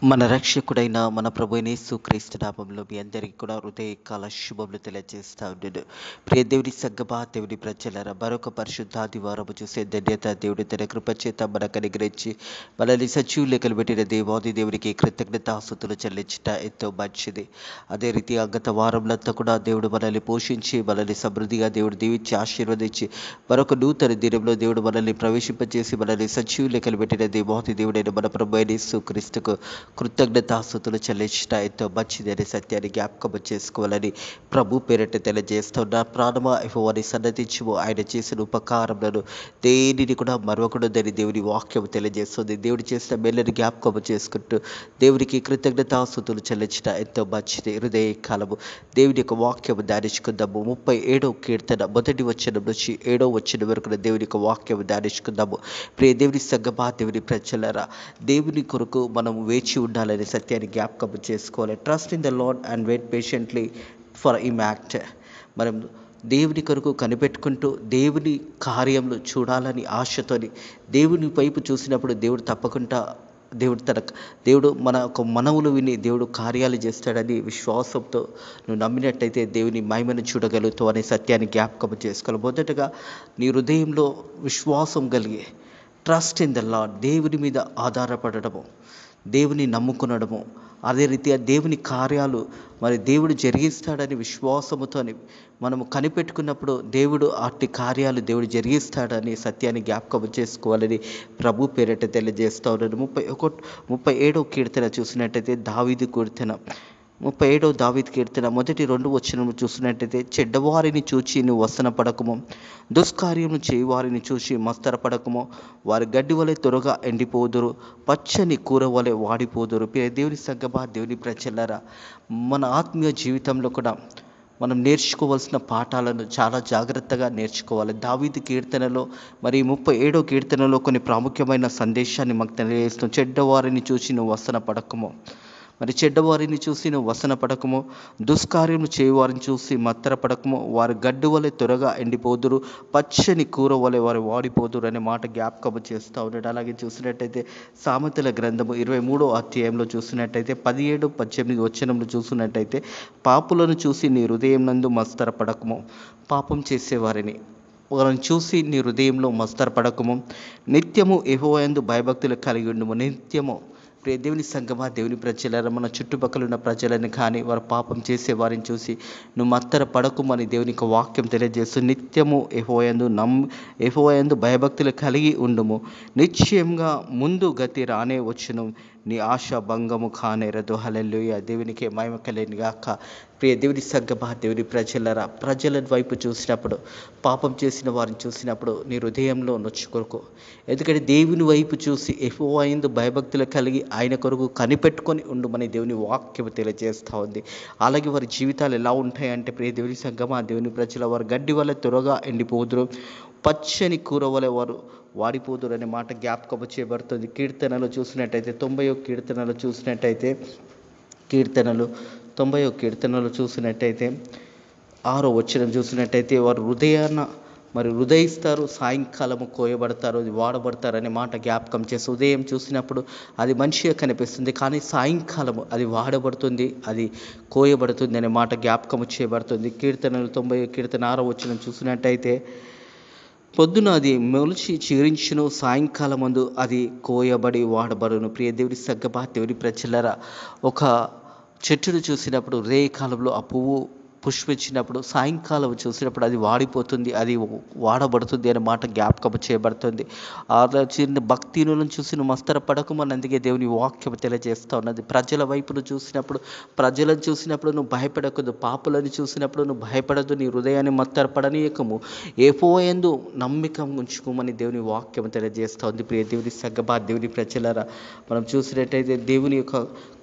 మన రక్షకుడైన మన ప్రభువైన యేసుక్రీస్తు నామములో మీ అందరికీ కూడా హృదయకాల శుభములు తెలియజేస్తా ఉన్నాను. ప్రియ దేవుని సంగమా, దేవుని ప్రజలారా, మరొక పరిశుద్ధాదివారము చూసే ధన్యత దేవుడి తన కృప చేత మనకు అనుగ్రహించి మనల్ని సజీవ లెక్కలు పెట్టిన దేవాది దేవునికి కృతజ్ఞతాస్తుతులు చెల్లించట ఎంతో మంచిది. అదే రీతిగా గత వారంలంతా కూడా దేవుడు మనల్ని పోషించి మనల్ని సమృద్ధిగా దేవుడు దీవించి ఆశీర్వదించి మరొక నూతన దినంలో దేవుడు మనల్ని ప్రవేశింపజేసి మనల్ని సజీవ లెక్కలు పెట్టిన దేవాది దేవుడైన మన ప్రభువైన యేసుక్రీస్తుకు కృతజ్ఞతాస్తుతులు చెల్లించట ఎంతో మంచిది అనే సత్యాన్ని జ్ఞాపకం చేసుకోవాలని ప్రభు పేరిట తెలియజేస్తున్న ప్రాణమా యెహోవాని సన్నతించుము, ఆయన చేసిన ఉపకారములను దేనిని కూడా మరొకడుదని దేవుని వాక్యం తెలియజేస్తుంది. దేవుడు చేసిన మేళ్ళని జ్ఞాపకం చేసుకుంటూ దేవునికి కృతజ్ఞతాస్తుతులు చెల్లించట ఎంతో మంచిది. హృదయ కాలము దేవుని యొక్క వాక్యము ధ్యానించుకుందాము. 37వ కీర్తన 1వ వచనం నుంచి 7వ వచనం వరకు దేవుని యొక్క వాక్యము ధ్యానించుకుందాము. ప్రియ దేవుని సంగమా, దేవుని ప్రజలారా, దేవుని కొరకు మనం వేచి ఉండాలనే సత్యాన్ని జ్ఞాపకం చేసుకోవాలి. Trust in the Lord and wait patiently for him act. మనం దేవుని కొరకు కనిపెట్టుకుంటూ దేవుని కార్యములు చూడాలని ఆశతోని దేవుని వైపు చూసినప్పుడు దేవుడు తప్పకుండా దేవుడు మన ఒక మనవులు విని దేవుడు కార్యాలు చేస్తాడని విశ్వాసంతో నువ్వు నమ్మినట్టయితే దేవుని మహిమను చూడగలుగుతావు అనే సత్యాన్ని జ్ఞాపకం చేసుకోవాలి. మొదటగా నీ హృదయంలో విశ్వాసం కలిగి ట్రస్ట్ ఇన్ ద లార్డ్, దేవుని మీద ఆధారపడడము, దేవుని నమ్ముకునడము, అదే రీతిగా దేవుని కార్యాలు మరి దేవుడు జరిగిస్తాడని విశ్వాసముతో మనము కనిపెట్టుకున్నప్పుడు దేవుడు అట్టి కార్యాలు దేవుడు జరిగిస్తాడని సత్యాన్ని జ్ఞాపకం చేసుకోవాలని ప్రభు పేరిట తెలియజేస్తా ఉన్నాడు. 37వ కీర్తన చూసినట్టయితే దావీదు కీర్తన 37వ దావీదు కీర్తన మొదటి 2 వచనములు చూసినట్టయితే, చెడ్డవారిని చూచి నువ్వు వసనపడకము, దుష్కార్యములు చేయువారిని చూసి మస్తరపడకము, వారి గడ్డి వలె త్వరగా ఎండిపోదురు, పచ్చని కూర వలె వాడిపోదురు. దేవుని సంగమా, దేవుని ప్రజలారా, మన ఆత్మీయ జీవితంలో కూడా మనం నేర్చుకోవాల్సిన పాఠాలను చాలా జాగ్రత్తగా నేర్చుకోవాలి. దావీదు కీర్తనలో మరి 37వ కీర్తనలో కొన్ని ప్రాముఖ్యమైన సందేశాన్ని మాకు తెలియజేస్తున్నాం. చెడ్డవారిని చూసి నువ్వు వసన పడకము, మరి చెడ్డవారిని చూసి నువ్వు వసన పడకము, దుష్కార్యములు చేయువారిని చూసి మత్తరపడకము, వారి గడ్డి వలె త్వరగా ఎండిపోదురు, పచ్చని కూర వలె వారు వాడిపోదురు అనే మాట జ్ఞాపకం చేస్తూ ఉన్నాడు. అలాగే చూసినట్టయితే సామెతల గ్రంథము 23వ అధ్యాయంలో చూసినట్టయితే 17, 18 వచనములు చూసినట్టయితే, పాపులను చూసి నీ హృదయం నందు మస్తరపడకము, పాపం చేసేవారిని వారిని చూసి నీ హృదయంలో మస్తరపడకము, నిత్యము యెహోవా యందు భయభక్తులు కలిగి ఉండుము. నిత్యము ప్రియ దేవుని సంగమా, దేవుని ప్రజలారా, మన చుట్టుపక్కల ఉన్న ప్రజలను కానీ వారు పాపం చేసే వారిని చూసి నువ్వు మత్తర పడకుమని దేవుని యొక్క వాక్యం తెలియజేస్తూ, నిత్యము యెహోవా యందు భయభక్తులు కలిగి ఉండుము, నిశ్చయంగా ముందు గతి రానే వచ్చును, నీ ఆశ భంగము కానేరదు. హల్లెలూయా, దేవునికి మహిమ కలుగును గాక. ప్రియ దేవుని సంగమా, దేవుని ప్రజలారా, ప్రజల వైపు చూసినప్పుడు, పాపం చేసిన వారిని చూసినప్పుడు నీ హృదయంలో నొచ్చుకొరకు, ఎందుకంటే దేవుని వైపు చూసి యెహోవా యందు భయభక్తులు కలిగి ఆయన కొరకు కనిపెట్టుకొని ఉండుమని దేవుని వాక్యం తెలియజేస్తూ ఉంది. అలాగే వారి జీవితాలు ఎలా ఉంటాయంటే, ప్రియ దేవుని సంగమా, దేవుని ప్రజల, వారు గడ్డి వల్ల త్వరగా ఎండిపోదురు, పచ్చని కూర వలె వారు వాడిపోదురు అనే మాట జ్ఞాపకం చేయబడుతుంది. కీర్తనలు చూసినట్టయితే 90వ కీర్తనలు చూసినట్టయితే 90వ కీర్తనలు చూసినట్టయితే 6వ వచనం చూసినట్టయితే, వారు హృదయిస్తారు, సాయంకాలము కోయబడతారు, అది వాడబడతారు అనే మాట జ్ఞాపకం చేసి, ఉదయం చూసినప్పుడు అది మంచిగా కనిపిస్తుంది, కానీ సాయంకాలము అది వాడబడుతుంది, అది కోయబడుతుంది అనే మాట జ్ఞాపకం చేయబడుతుంది. కీర్తనలు 90వ కీర్తన 6వ వచనం చూసినట్టయితే, పొద్దున అది మొలిచి చిగురించును, సాయంకాలం మందు అది కోయబడి వాడబడును. ప్రియ దేవుని సంగమా, దేవుని ప్రజలారా, ఒక చెట్టును చూసినప్పుడు రే కాలంలో ఆ పువ్వు పుష్పించినప్పుడు సాయంకాలం చూసినప్పుడు అది వాడిపోతుంది, అది వాడబడుతుంది అనే మాట జ్ఞాపకం చేయబడుతుంది. ఆ చిన్న భక్తిను చూసి నువ్వు మస్తరపడకమని అందుకే దేవుని వాక్యం తెలియజేస్తూ ఉన్నది. ప్రజలను చూసినప్పుడు నువ్వు భయపడకూడదు, పాపులను చూసినప్పుడు నువ్వు భయపడదు, నీ హృదయాన్ని మత్తరపడనీయకము, యెహోవా యందు నమ్మిక ఉంచుకోమని దేవుని వాక్యం తెలియజేస్తూ ఉంది. ప్రియ దేవుని సంగమా, దేవుని ప్రజలారా, మనం చూసినట్టయితే దేవుని యొక్క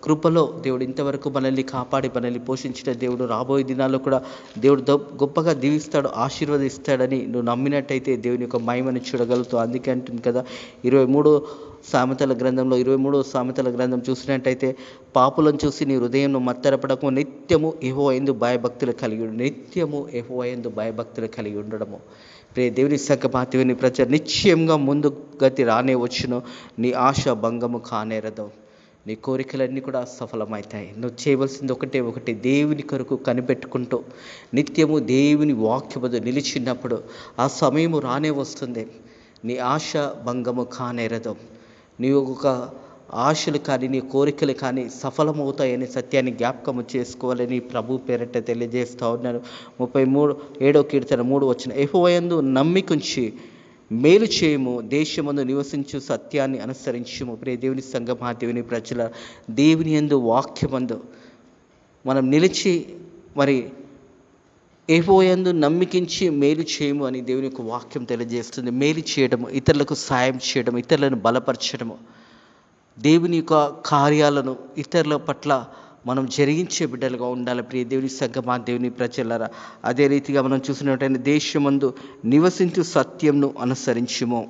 కృపలో దేవుడు ఇంతవరకు మనల్ని కాపాడి మనల్ని పోషించిన దేవుడు రాబోయే దినాల్లో కూడా దేవుడు గొప్పగా దీవిస్తాడు, ఆశీర్వదిస్తాడని నువ్వు నమ్మినట్టయితే దేవుని యొక్క మహిమను చూడగలుగుతావు. అందుకే అంటుంది కదా 23వ సామెతల గ్రంథం చూసినట్టయితే, పాపులను చూసి నీ హృదయం మత్తరపడకు, నిత్యము యెహోవా యందు భయభక్తులు కలిగి ఉండడము. ప్రియ దేవుని సంగమా, దేవుని ప్రజ, నిశ్చయంగా ముందు గతి రానే వచ్చును, నీ ఆశ భంగము కానేరదు. నీ కోరికలన్నీ కూడా సఫలమవుతాయి. నువ్వు చేయవలసింది ఒకటి దేవుని కొరకు కనిపెట్టుకుంటూ నిత్యము దేవుని వాక్యముతో నిలిచినప్పుడు ఆ సమయము రానే వస్తుంది. నీ ఆశ భంగము కానేరదు. నీ ఒక ఆశలు కానీ నీ కోరికలు కానీ సఫలమవుతాయని సత్యాన్ని జ్ఞాపకము చేసుకోవాలని ప్రభు పేరట తెలియజేస్తూ ఉన్నాను. 7వ కీర్తన 3 యెహోవాయందు నమ్మికుంచి మేలు చేయము, దేశమందు నివసించు సత్యాన్ని అనుసరించుము. ప్రియ దేవుని సంగమా, దేవుని ప్రజల, దేవుని యందు వాక్యమందు మనం నిలిచి మరి యెహోవాయందు నమ్మికించి మేలు చేయము అని దేవుని యొక్క వాక్యం తెలియజేస్తుంది. మేలు చేయడము, ఇతరులకు సాయం చేయడము, ఇతరులను బలపరచడము, దేవుని యొక్క కార్యాలను ఇతరుల పట్ల మనం జరిగించే బిడ్డలుగా ఉండాలి. ప్రియ దేవుని సంగమా, దేవుని ప్రజలరా, అదే రీతిగా మనం చూసినట్టయితే దేశమందు నివసించు సత్యంను అనుసరించుము.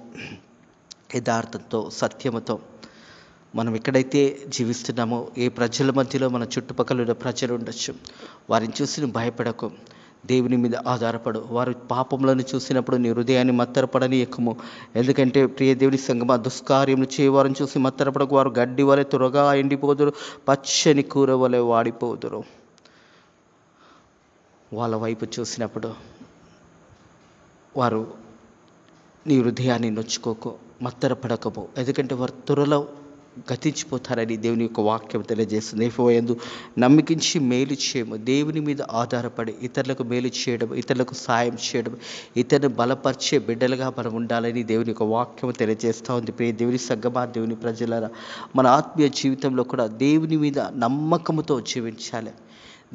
యథార్థంతో సత్యముతో మనం ఎక్కడైతే జీవిస్తున్నామో, ఏ ప్రజల మధ్యలో మన చుట్టుపక్కల ప్రజలు ఉండొచ్చు, వారిని చూసి నువ్వు భయపడకు, దేవుని మీద ఆధారపడు. వారు పాపములను చూసినప్పుడు నీ హృదయాన్ని మత్తరపడని ఎక్కుము. ఎందుకంటే ప్రియ దేవుని సంగమా, దుష్కార్యములు చేయవారిని చూసి మత్తరపడకు. వారు గడ్డి వలె త్వరగా ఎండిపోదురు, పచ్చని కూర వలె వాడిపోదురు. వాళ్ళ వైపు చూసినప్పుడు వారు నీ హృదయాన్ని నొచ్చుకోకు, మత్తరపడకపో. ఎందుకంటే వారు త్వరలో గతించిపోతారని దేవుని యొక్క వాక్యం తెలియజేస్తుంది. యెహోవాయందు నమ్మికించి మేలు చేయము, దేవుని మీద ఆధారపడి ఇతరులకు మేలు చేయడం, ఇతరులకు సాయం చేయడం, ఇతరుని బలపరిచే బిడ్డలుగా మనం ఉండాలని దేవుని యొక్క వాక్యం తెలియజేస్తూ ఉంది. ప్రియ దేవుని సంగమా, దేవుని ప్రజలారా, మన ఆత్మీయ జీవితంలో కూడా దేవుని మీద నమ్మకముతో జీవించాలి.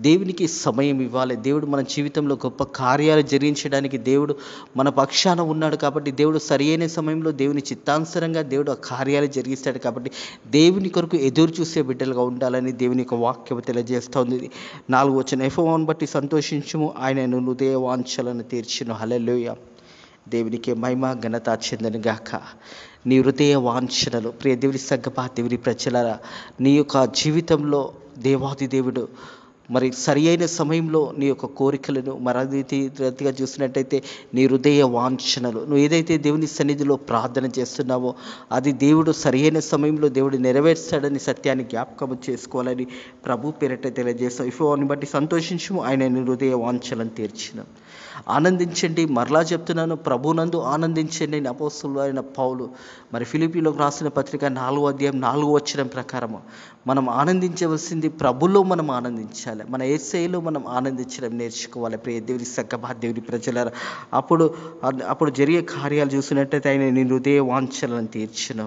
దేవునికి సమయం ఇవ్వాలి. దేవుడు మన జీవితంలో గొప్ప కార్యాలు జరిగించడానికి దేవుడు మన పక్షాన ఉన్నాడు కాబట్టి, దేవుడు సరియైన సమయంలో దేవుని చిత్తానుసారంగా దేవుడు ఆ కార్యాలు జరిగిస్తాడు కాబట్టి, దేవుని కొరకు ఎదురు చూసే బిడ్డలుగా ఉండాలని దేవుని యొక్క వాక్యం తెలియజేస్తుంది. 4వ యెహోవాను బట్టి సంతోషించుము, ఆయన హృదయ వాంఛలను తీర్చును. హల్లెలూయా. దేవునికి మహిమ ఘనత చెందను గాక. నీ హృదయ వాంఛనలు, ప్రియ దేవుని సంగమా, దేవుని ప్రజలారా, నీ యొక్క జీవితంలో దేవాది దేవుడు మరి సరి అయిన సమయంలో నీ యొక్క కోరికలను, రీతిగా చూసినట్టయితే నీ హృదయ వాంఛనలు, నువ్వు ఏదైతే దేవుని సన్నిధిలో ప్రార్థన చేస్తున్నావో అది దేవుడు సరి అయిన సమయంలో దేవుడు నెరవేర్చాడని సత్యాన్ని జ్ఞాపకం చేసుకోవాలని ప్రభు పేరట తెలియజేస్తాం. యెహోవాను బట్టి సంతోషించుము, ఆయన నీ హృదయ వాంఛలను తీర్చిన. ఆనందించండి. మరలా చెప్తున్నాను, ప్రభునందు ఆనందించండి. అపోస్తలుడు అయిన పౌలు మరి ఫిలిప్పీలకు రాసిన పత్రిక 4వ ప్రకారము మనం ఆనందించవలసింది ప్రభులో మనం ఆనందించాలి. మన యేసయ్యలో మనం ఆనందించడం నేర్చుకోవాలి. ప్రియ దేవుని సంగమా, దేవుని ప్రజలారా, అప్పుడు జరిగే కార్యాలు చూసినట్టయితే ఆయన నీ హృదయ వాంఛనలను తీర్చును.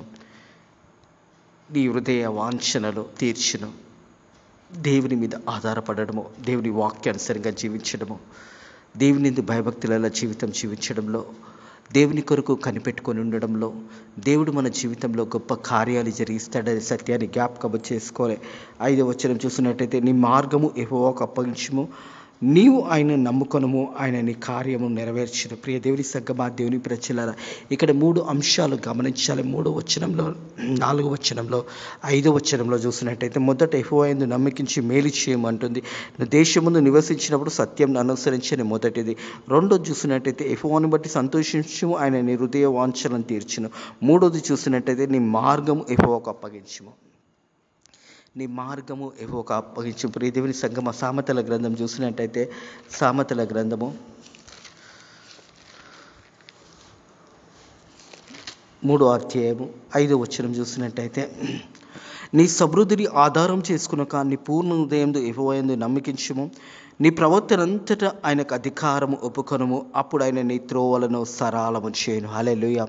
నీ హృదయ వాంఛనలు తీర్చును. దేవుని మీద ఆధారపడడము, దేవుని వాక్యానుసారంగా జీవించడము, దేవుని భయభక్తుల జీవితం జీవించడంలో, దేవుని కొరకు కనిపెట్టుకొని ఉండడంలో దేవుడు మన జీవితంలో గొప్ప కార్యాలు జరిగిస్తాడని సత్యాన్ని జ్ఞాపకం చేసుకోవాలి. 5వ చూసినట్టయితే నీ మార్గము యెహోవాకు అప్పగించుము, నీవు ఆయన నమ్ముకొనుము, ఆయన నీ కార్యము నెరవేర్చును. ప్రియ దేవుని సంగమా, దేవుని ప్రజలారా, ఇక్కడ 3 అంశాలు గమనించాలి. 3వ 4వ 5వ చూసినట్టయితే మొదట యెహోవాయందు నమ్మికించి మేలు చేయమంటుంది. దేశముందు నివసించినప్పుడు సత్యం అనుసరించని మొదటిది. 2వ చూసినట్టయితే యెహోవాను బట్టి సంతోషించుము, ఆయన నీ హృదయ వాంఛలను తీర్చును. 3వది చూసినట్టయితే నీ మార్గము యెహోవాకు అప్పగించుము. నీ మార్గము యెహోవాకు అప్పగించు. ప్రియ దేవుని సంగమా, సామెతల గ్రంథం చూసినట్టయితే సామెతల గ్రంథము 3వ 5వ చూసినట్టయితే నీ సమృద్ధిని ఆధారం చేసుకునక నీ పూర్ణ హృదయంతో యెహోవాయందు నమ్మికించుము, నీ ప్రవర్తనంతటా ఆయనకు అధికారము ఒప్పుకొనుము, అప్పుడు ఆయన నీ త్రోవలను సరళము చేయును. హల్లెలూయా.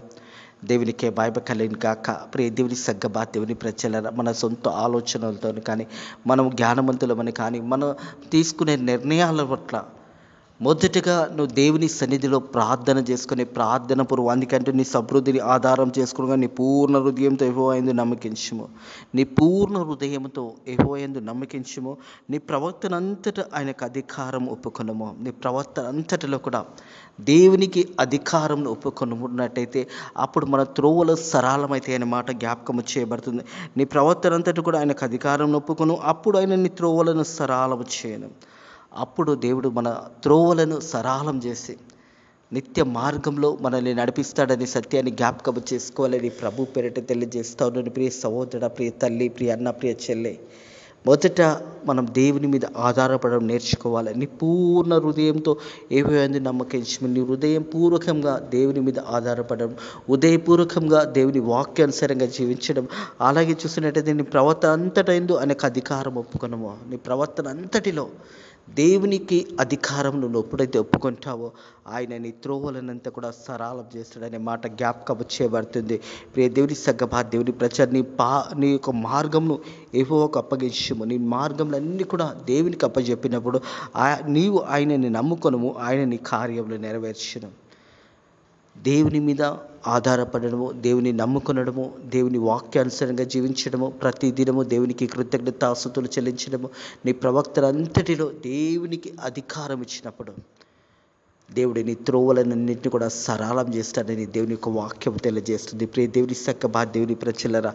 దేవునికే మహిమ కలుగును గాక. ప్రియ దేవుని సంగమా, దేవుని ప్రజలారా, మన సొంత ఆలోచనలతో కానీ, మనం జ్ఞానవంతులమని కానీ, మనం తీసుకునే నిర్ణయాల పట్ల మొదటగా నువ్వు దేవుని సన్నిధిలో ప్రార్థన చేసుకుని ప్రార్థన పూర్వం, అందుకంటే నీ సమృద్ధిని ఆధారం చేసుకుని నీ పూర్ణ హృదయంతో యెహోవాయందు నమ్మకించుము. నీ పూర్ణ హృదయంతో యెహోవాయందు నమ్మకించుము, నీ ప్రవర్తన అంతటా ఆయనకు అధికారం ఒప్పుకొనుము. నీ ప్రవర్తన అంతటిలో కూడా దేవునికి అధికారం ఒప్పుకొనున్నట్టయితే అప్పుడు మన త్రోవలు సరళమైతే అనే మాట జ్ఞాపకం చేయబడుతుంది. నీ ప్రవర్తన అంతటి కూడా ఆయనకు అధికారం ఒప్పుకొను, అప్పుడు ఆయన నీ త్రోవలను సరళము చేయను. అప్పుడు దేవుడు మన త్రోవలను సరళం చేసి నిత్య మార్గంలో మనల్ని నడిపిస్తాడనే సత్యాన్ని జ్ఞాపకం చేసుకోవాలని ప్రభు పేరిట తెలియజేస్తా ఉన్నాను. ప్రియ సహోదరుడ, ప్రియ తల్లి, ప్రియ అన్న, ప్రియ చెల్లె, మొదట మనం దేవుని మీద ఆధారపడడం నేర్చుకోవాలి. నీ పూర్ణ హృదయంతో ఏమైంది నమ్మకించు, నీ హృదయం పూర్వకంగా దేవుని మీద ఆధారపడడం, హృదయపూర్వకంగా దేవుని వాక్యానుసారంగా జీవించడం. అలాగే చూసినట్టయితే నీ ప్రవర్తన అంతటైందో ఆయనకు అధికారం ఒప్పుకొనము. నీ ప్రవర్తన అంతటిలో దేవునికి అధికారం నువ్వు ఎప్పుడైతే ఒప్పుకుంటావో ఆయన నీ త్రోవలనంతా కూడా సరళం చేస్తాడనే మాట జ్ఞాపకం చేయబడుతుంది. ప్రియ దేవుని సగ్గమా, దేవుని ప్రచారం, నీ యొక్క మార్గంను యెహోవాకు అప్పగించుము. నీ మార్గంలో అన్నీ కూడా దేవునికి అప్పచెప్పినప్పుడు నీవు ఆయనని నమ్ముకొనుము, ఆయన నీ కార్యములు నెరవేర్చును. దేవుని మీద ఆధారపడడము, దేవుని నమ్ముకొనడము, దేవుని వాక్యానుసారంగా జీవించడము, ప్రతిదినము దేవునికి కృతజ్ఞతాస్తుతులు చెల్లించడము, నీ ప్రవక్తల అంతటిలో దేవునికి అధికారం ఇచ్చినప్పుడు దేవుడి నీ త్రోవలన్నింటినీ కూడా సరళం చేస్తాడని దేవుని యొక్క వాక్యం తెలియజేస్తుంది. ప్రియ దేవుని సక్కబా, దేవుని ప్రజలరా,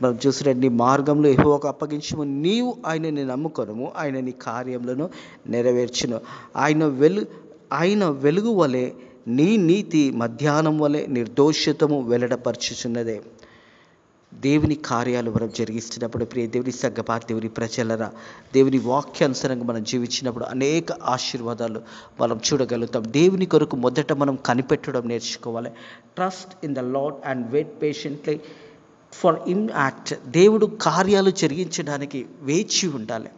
మనం చూసిన నీ మార్గంలో యెహోవాకు అప్పగించము, నీవు ఆయనని నమ్ముకొనము, ఆయన నీ కార్యములను నెరవేర్చును. ఆయన వెలుగు వలె నీ నీతి మధ్యాహ్నం వలె నిర్దోషితము వెల్లడపరచుచున్నదే. దేవుని కార్యాలు మనం జరిగిస్తున్నప్పుడు ప్రియ దేవుని సగ్గపా, దేవుని ప్రజలరా, దేవుని వాక్యానుసారంగా మనం జీవించినప్పుడు అనేక ఆశీర్వాదాలు మనం చూడగలుగుతాం. దేవుని కొరకు మొదట మనం కనిపెట్టడం నేర్చుకోవాలి. Trust in the Lord and wait patiently for him act. దేవుడు కార్యాలు జరిగించడానికి వేచి ఉండాలి.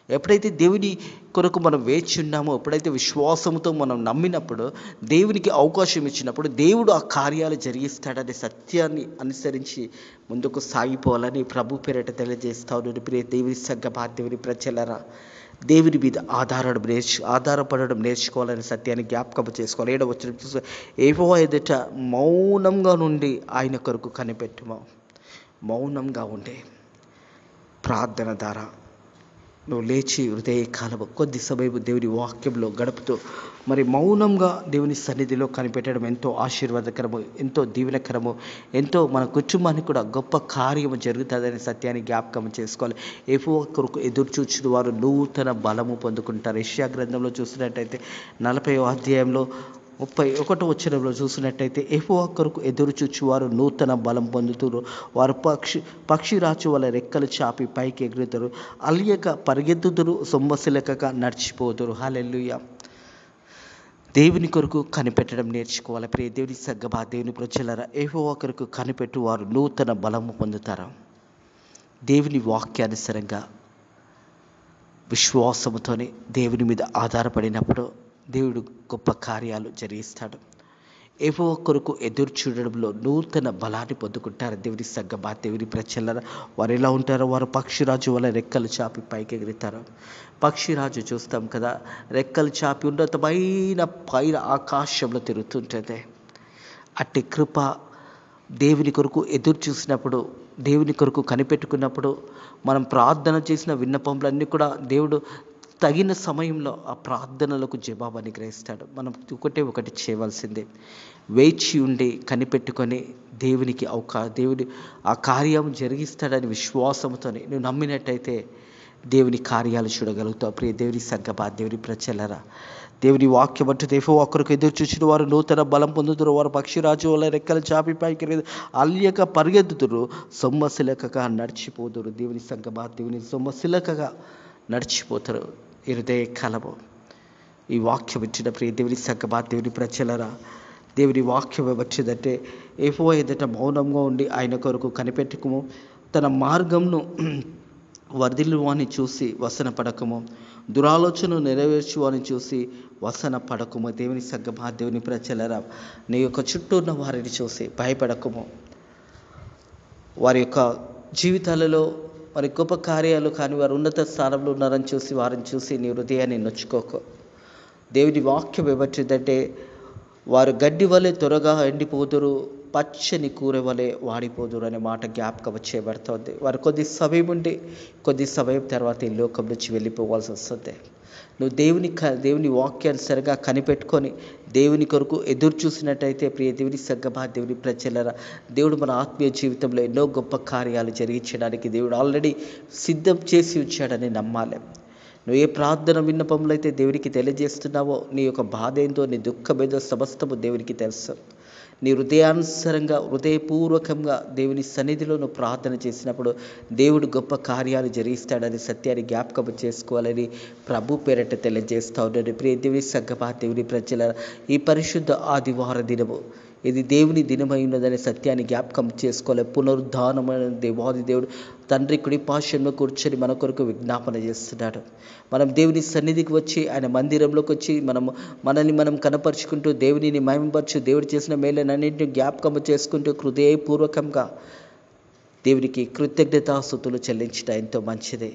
ఎప్పుడైతే దేవుని కొరకు మనం వేచి ఉన్నామో, ఎప్పుడైతే విశ్వాసంతో మనం నమ్మినప్పుడు, దేవునికి అవకాశం ఇచ్చినప్పుడు దేవుడు ఆ కార్యాలు జరిగిస్తాడనే సత్యాన్ని అనుసరించి ముందుకు సాగిపోవాలని ప్రభు పేరిట తెలియజేస్తా ఉన్నాను. ప్రియ దేవుని సగ్గమా, దేవుని ప్రజలరా, దేవుని మీద ఆధారపడడం నేర్చుకోవాలనే సత్యాన్ని జ్ఞాపకం చేసుకోవాలి. 7వ వచనం చూస్తే, యెహోవా ఎదుట మౌనంగా నుండి ఆయన కొరకు కనిపెట్టుము. మౌనంగా ఉండే ప్రార్థన ద్వారా నువ్వు లేచి హృదయకాలము కొద్ది సమయం దేవుని వాక్యంలో గడుపుతూ మరి మౌనంగా దేవుని సన్నిధిలో కనిపెట్టడం ఎంతో ఆశీర్వాదకరము, ఎంతో దీవెనకరము, ఎంతో మన కుటుంబానికి కూడా గొప్ప కార్యము జరుగుతుందనే సత్యాన్ని జ్ఞాపకం చేసుకోవాలి. యెహోవా కొరకు ఎదురు చూచిన వారు నూతన బలము పొందుకుంటారు. యెషయా గ్రంథంలో చూసినట్టయితే 40వ అధ్యాయంలో 31వ వచనంలో చూసినట్టయితే, యెహోవా కొరకు ఎదురు చూచువారు నూతన బలం పొందుతారు, వారు పక్షిరాజు వల్ల రెక్కలు చాపి పైకి ఎగురుతారు, అలియక పరిగెత్తుదురు, సొమ్మసిలకగా నడిచిపోదురు. హల్లెలూయా. దేవుని కొరకు కనిపెట్టడం నేర్చుకోవాలి. ప్రియ దేవుని సగ్గమా, దేవుని ప్రజలరా, యెహోవా కొరకు కనిపెట్టు వారు నూతన బలము పొందుతారు. దేవుని వాక్యానుసారంగా విశ్వాసముతోనే దేవుని మీద ఆధారపడినప్పుడు దేవుడు గొప్ప కార్యాలు జరిగిస్తాడు. యెహోవా కొరకు ఎదురు చూడడంలో నూతన బలాన్ని పొందుకుంటారు. దేవుని సగ్గమా, దేవుని ప్రజలరా, వారు ఎలా ఉంటారో, వారు పక్షిరాజు వల్ల రెక్కలు చాపి పైకి ఎగురుతారు. పక్షిరాజు చూస్తాం కదా, రెక్కలు చాపి ఉన్నతమైన పైన ఆకాశంలో తిరుగుతుంటుంది. అట్టి కృప దేవుని కొరకు ఎదురు చూసినప్పుడు, దేవుని కొరకు కనిపెట్టుకున్నప్పుడు, మనం ప్రార్థన చేసిన విన్నపములన్నీ కూడా దేవుడు తగిన సమయంలో ఆ ప్రార్థనలకు జవాబు అనుగ్రహిస్తాడు. మనం ఒకటి చేయవలసిందే, వేచి ఉండి కనిపెట్టుకొని దేవునికి దేవుడి ఆ కార్యం జరిగిస్తాడని విశ్వాసంతోనే నువ్వు నమ్మినట్టయితే దేవుని కార్యాలు చూడగలుగుతావు. ప్రియ దేవుని సగ్గమా, దేవుని ప్రజలరా, దేవుని వాక్యం అంటూ యెహోవా కొరకు ఎదురు చూసిన వారు నూతన బలం పొందుతారు, వారు పక్షిరాజు వల్ల రెక్కలు చాపి పైకి అలియక పరిగెత్తుదురు, సొమ్మసిలకగా నడిచిపోదురు. దేవుని సగ్గమా, దేవుని సొమ్మసిలకగా నడిచిపోతారు. హృదయ కలము ఈ వాక్యం ఇచ్చిన ప్రియ దేవుని సగ్గమా, దేవుని ప్రజలరా, దేవుని వాక్యం వచ్చిందంటే, యెహోవా ఎదుట మౌనంగా ఉండి ఆయన కొరకు కనిపెట్టుకుము, తన మార్గంను వర్ధిల్లువాని చూసి వసన పడకము, దురాలోచన నెరవేర్చువాని చూసి వసన పడకము. దేవుని సగ్గమా, దేవుని ప్రజలరా, నీ యొక్క చుట్టూ ఉన్న వారిని చూసి భయపడకము. వారి యొక్క జీవితాలలో మరి గొప్ప కార్యాలు కానీ వారు ఉన్నత స్థానంలో ఉన్నారని చూసి వారిని చూసి నీ హృదయాన్ని నొచ్చుకోకు. దేవుని వాక్యం ఏమంటుందంటే, వారు గడ్డి వలె త్వరగా ఎండిపోదురు, పచ్చని కూర వలె వాడిపోదురు అనే మాట జ్ఞాపకం చేయబడుతుంది. వారు కొద్ది సమయం ఉండి కొద్ది సమయం తర్వాత ఈ లోకం నుంచి వెళ్ళిపోవాల్సి వస్తుంది. నువ్వు దేవుని వాక్యానుసారంగా కనిపెట్టుకొని దేవుని కొరకు ఎదురు చూసినట్టయితే ప్రియ దేవుని సగ్గమా, దేవుని ప్రజలరా, దేవుడు మన ఆత్మీయ జీవితంలో ఎన్నో గొప్ప కార్యాలు జరిగించడానికి దేవుడు ఆల్రెడీ సిద్ధం చేసి ఉంచాడని నమ్మాలి. నువ్వు ఏ ప్రార్థన విన్నపంలో అయితే దేవునికి తెలియజేస్తున్నావో, నీ యొక్క బాధ ఏందో, నీ దుఃఖమేదో సమస్తము దేవునికి తెలుసు. నీ హృదయానుసరంగా, హృదయపూర్వకంగా దేవుని సన్నిధిలో నువ్వు ప్రార్థన చేసినప్పుడు దేవుడు గొప్ప కార్యాలు జరిగిస్తాడని సత్యాన్ని జ్ఞాపకం చేసుకోవాలని ప్రభు పేరట తెలియజేస్తా ఉన్నాడు. ప్రియ దేవుని సంగమా, దేవుని ప్రజల ఈ పరిశుద్ధ ఆదివార దినము ఇది దేవుని దినమై ఉన్నదనే సత్యాన్ని జ్ఞాపకం చేసుకోవాలి. పునరుద్ధానమైన దేవాది దేవుడు తండ్రి కుడి పార్శ్వంలో కూర్చొని మన కొరకు విజ్ఞాపన చేస్తున్నాడు. మనం దేవుని సన్నిధికి వచ్చి, ఆయన మందిరంలోకి వచ్చి మనల్ని మనం కనపరుచుకుంటూ, దేవునిని మహిమపరచు, దేవుడు చేసిన మేలనన్నింటినీ జ్ఞాపకం చేసుకుంటూ హృదయపూర్వకంగా దేవునికి కృతజ్ఞతాస్తుతులు చెల్లించడం ఎంతో మంచిదే.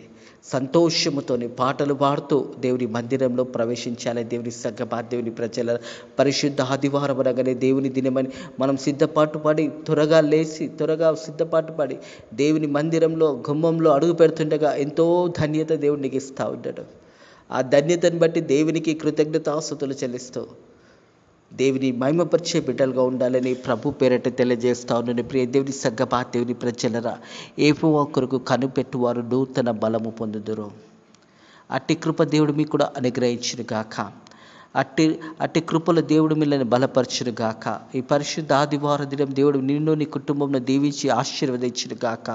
సంతోషముతోని పాటలు పాడుతూ దేవుని మందిరంలో ప్రవేశించాలి. దేవుని సంగమా, దేవుని ప్రజల పరిశుద్ధ ఆదివారం అనగానే దేవుని దినమని మనం సిద్ధపాటు పడి, త్వరగా లేచి త్వరగా సిద్ధపాటు పడి దేవుని మందిరంలో గుమ్మంలో అడుగు పెడుతుండగా ఎంతో ధన్యత దేవుడు నీకు ఇస్తూ ఉంటాడు. ఆ ధన్యతను బట్టి దేవునికి కృతజ్ఞతాస్తుతులు చెల్లిస్తూ దేవుని మహిమపరిచే బిడ్డలుగా ఉండాలని ప్రభు పేరట తెలియజేస్తా ఉన్నాను. ప్రియ దేవుని సంగమా, దేవుని ప్రజలరా, యెహోవా కొరకు కనిపెట్టువారు నూతన బలము పొందుదురు. అట్టి కృప దేవుడు మీకు కూడా అనుగ్రహించును గాక. అట్టి కృపలో దేవుడు మిమ్మల్ని బలపరచును గాక. ఈ పరిశుద్ధ ఆదివార దినం దేవుడు నిన్ను, నీ కుటుంబంలో దీవించి ఆశీర్వదించును గాక.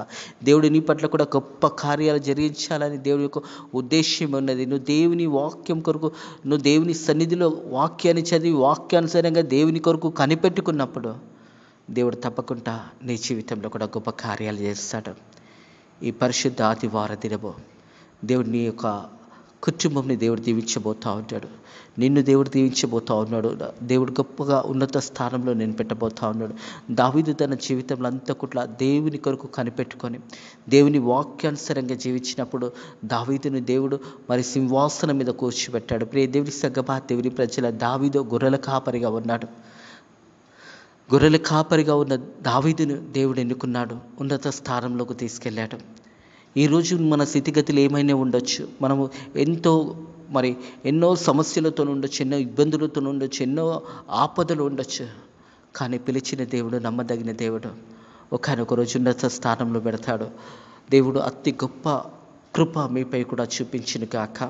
దేవుడు నీ పట్ల కూడా గొప్ప కార్యాలు జరిగించాలని దేవుడి యొక్క ఉద్దేశం ఉన్నది. నువ్వు దేవుని వాక్యం కొరకు, నువ్వు దేవుని సన్నిధిలో వాక్యాన్ని చదివి వాక్యానుసారంగా దేవుని కొరకు కనిపెట్టుకున్నప్పుడు దేవుడు తప్పకుండా నీ జీవితంలో కూడా గొప్ప కార్యాలు చేస్తాడు. ఈ పరిశుద్ధ ఆదివార దినము దేవుడు నీ యొక్క కుటుంబంని దేవుడు దీవించబోతూ ఉంటాడు. నిన్ను దేవుడు దీవించబోతూ ఉన్నాడు. దేవుడు గొప్పగా ఉన్నత స్థానంలో నేను పెట్టబోతూ ఉన్నాడు. దావీదు తన జీవితంలో అంతా కూడా దేవుని కొరకు కనిపెట్టుకొని దేవుని వాక్యానుసారంగా జీవించినప్పుడు దావీదుని దేవుడు మరి సింహాసనం మీద కూర్చోబెట్టాడు. ప్రియ దేవుని సంగమా, దేవుని ప్రజల దావీదు గొర్రెల కాపరిగా ఉన్నాడు. గొర్రెల కాపరిగా ఉన్న దావీదును దేవుడు ఎన్నుకున్నాడు, ఉన్నత స్థానంలోకి తీసుకెళ్ళాడు. ఈరోజు మన స్థితిగతులు ఏమైనా ఉండొచ్చు. మనము ఎన్నో సమస్యలతో ఉండొచ్చు, ఎన్నో ఇబ్బందులతో ఉండొచ్చు, ఎన్నో ఆపదలు ఉండొచ్చు. కానీ పిలిచిన దేవుడు నమ్మదగిన దేవుడు. ఒకనొక రోజు ఉన్నత స్థానంలో పెడతాడు. దేవుడు అతి గొప్ప కృప మీపై కూడా చూపించును గాక.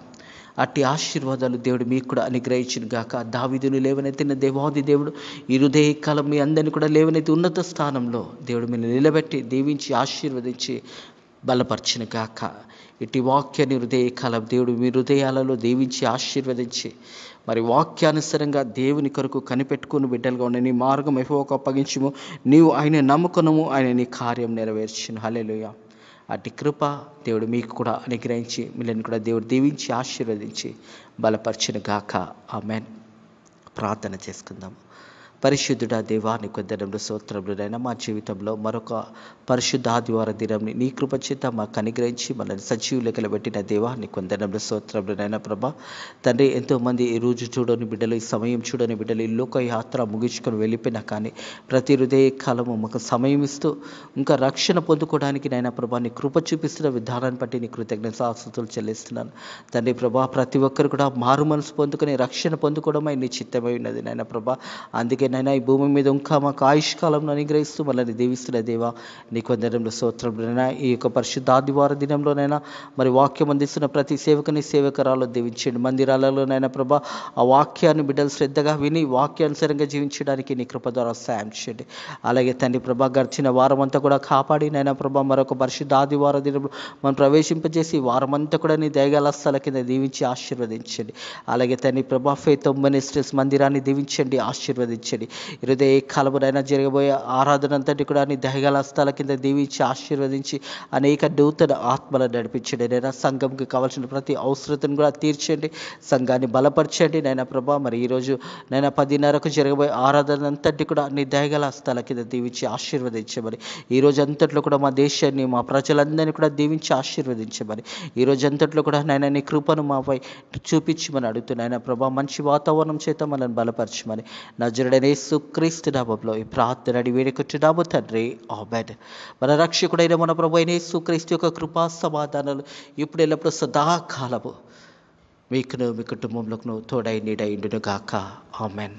అట్టి ఆశీర్వాదాలు దేవుడు మీకు కూడా అనుగ్రహించును గాక. దావీదును లేవనెత్తిన దేవాది దేవుడు ఈ హృదయకాలం మీ అందరినీ కూడా లేవనెత్తి ఉన్నత స్థానంలో దేవుడు మీరు నిలబెట్టి దీవించి ఆశీర్వదించి బలపరచును గాక. ఇటు వాక్యాన్ని హృదయకాలం దేవుడు మీ హృదయాలలో దీవించి ఆశీర్వదించి మరి వాక్యానుసారంగా దేవుని కొరకు కనిపెట్టుకుని బిడ్డలుగా ఉన్న నీ మార్గం యెహోవాకు అప్పగించుము. నీవు ఆయన నమ్ముకొనుము, ఆయన నీ కార్యం నెరవేర్చును. హల్లెలూయా. అట్టి కృప దేవుడు మీకు కూడా అనుగ్రహించి మిమ్మల్ని కూడా దేవుడు దీవించి ఆశీర్వదించి బలపరచును గాక. ఆమేన్. ప్రార్థన చేసుకుందాము. పరిశుద్ధుడా దేవా, నీ కొందరంలో స్తోత్రములైనా మా జీవితంలో మరొక పరిశుద్ధ ఆదివార దినంని నీ కృప చేత మాకు అనుగ్రహించి మనల్ని సజీవ లెక్కలు పెట్టిన దేవా, నీ కొందరంలో స్తోత్రములైనా ప్రభా. తండ్రి, ఎంతోమంది ఈ రోజు చూడని బిడ్డలు, ఈ సమయం చూడని బిడ్డలు ఈ లోక యాత్ర ముగించుకొని వెళ్ళిపోయినా కానీ ప్రతి హృదయ కాలము మాకు సమయం ఇస్తూ ఇంకా రక్షణ పొందుకోవడానికి నాయన ప్రభా నీ కృప చూపిస్తున్న విధానాన్ని బట్టి నీ కృతజ్ఞతాస్తుతులు చెల్లిస్తున్నాను తండ్రి ప్రభా. ప్రతి ఒక్కరు కూడా మారు మనసు పొందుకొని రక్షణ పొందుకోవడమై నీ చిత్తమై ఉన్నది నాయన ప్రభా. అందుకే నైనా ఈ భూమి మీద ఇంకా మాకు ఆయుష్కాలంలో అనుగ్రహిస్తూ మనల్ని దీవిస్తున్న దేవా, నీకు వందనములు స్తోత్రములైనా. ఈ యొక్క పరిశుద్ధ ఆదివార దినంలోనైనా మరి వాక్యం అందిస్తున్న ప్రతి సేవకుని సేవకరాలు దీవించండి. మందిరాలలోనైనా ప్రభా ఆ వాక్యాన్ని బిడ్డలు శ్రద్ధగా విని వాక్యానుసారంగా జీవించడానికి నీ కృప ద్వారా సాయం చేయండి. అలాగే తండ్రి ప్రభా, గడిచిన వారం అంతా కూడా కాపాడి నైనా ప్రభా మరొక పరిశుద్ధ ఆదివార దినంలో మనం ప్రవేశింపజేసి వారమంతా కూడా నీ దయగల స్థల కింద దీవించి ఆశీర్వదించండి. అలాగే తండ్రి ప్రభా ఫెయిత్ మినిస్ట్రీస్ మందిరాన్ని దీవించండి, ఆశీర్వదించండి. హృదయ కాలమునైనా జరగబోయే ఆరాధన అంతటి కూడా నీ దయగల స్థల కింద దీవించి ఆశీర్వదించి అనేక నూతన ఆత్మలను నడిపించండి. నైనా సంఘంకి కావాల్సిన ప్రతి అవసరతను కూడా తీర్చండి, సంఘాన్ని బలపరచండి నైనా ప్రభా. మరి ఈరోజు నైనా 10:30కు జరగబోయే ఆరాధన అంతటి కూడా నీ దయగల స్థల కింద దీవించి ఆశీర్వదించమని, ఈరోజు అంతట్లో కూడా మా దేశాన్ని మా ప్రజలందరినీ కూడా దీవించి ఆశీర్వదించమని, ఈరోజు అంతట్లో కూడా నైనా నీ కృపను మాపై చూపించమని అడుగుతున్నాయినా ప్రభా. మంచి వాతావరణం చేత మనల్ని బలపరచమని నజరుడైన యేసుక్రీస్తు నామములో ఈ ప్రార్థన వేడుకొంచున్నాము తండ్రి. ఆమేన్. మన రక్షకుడైన మన ప్రభువైన యేసుక్రీస్తు యొక్క కృపా సమాధానాలు ఇప్పుడు ఎల్లప్పుడూ సదాకాలము మీకును మీ కుటుంబంలోకి తోడై నీడై ఉండును గాక. ఆమేన్.